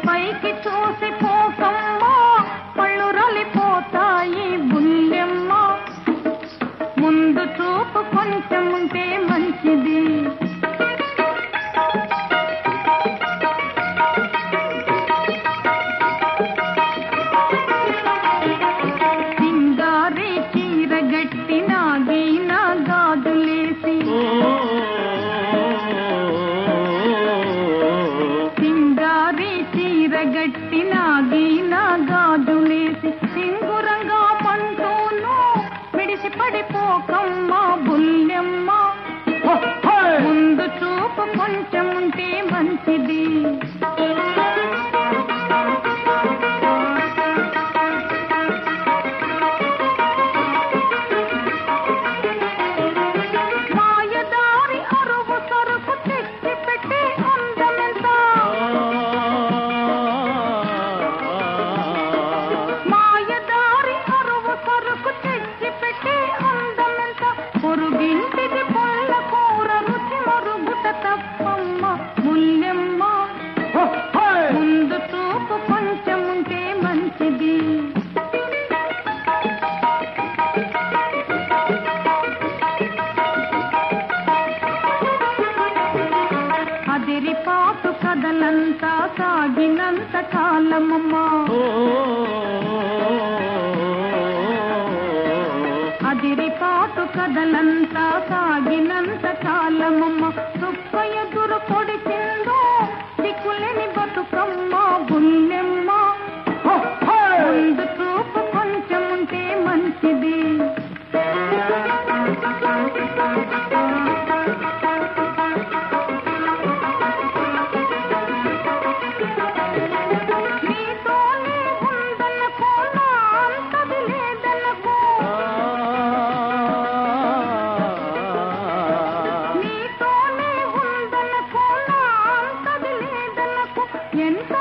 పైకి చూసి పోకమ్మ పళ్ళు రాలిపోతాయి బుల్లెమ్మ ముందు చూపు కొంచెం ఉంటే మంచిది సింగారి చీర గట్టి నాగీన గాజులేసి సింగారి చీర గట్టి నాగీన గాజులేసి సింగురంగా మంటూను మిడిసి పడిపోకమ్మ బుల్లెమ్మ ముందు చూపు కొంచెం ఉంటే మంచిది మాయదారి అరువు సరుకు తెచ్చి పెట్టి అందమెంత మాయదారి అరువు సరుకు తెచ్చి పెట్టి అందమెంత పొరుగింటిది పుల్ల కూర రుచి మరుగుట తప్పమ్మ బుల్లెమ్మ ముందు చూపు కొంచెం ఉంటే మంచిది అదిరిపాటు కథలంతా సాగినంత కాలమమ్మా అదిరిపాటు కథలంతా సాగినంత కాలమమ్మ దుఃఖ ఎదురు పొడిచిందో దిక్కులేని బతుకమ్మ బుల్లెమ్మ ముందు చూపు కొంచెం ఉంటే మంచిది నీతోనే ఉందనుకో నా అంతది లేదనుకో నీతోనే ఉందనుకో నా అంతది లేదనుకో ఎంత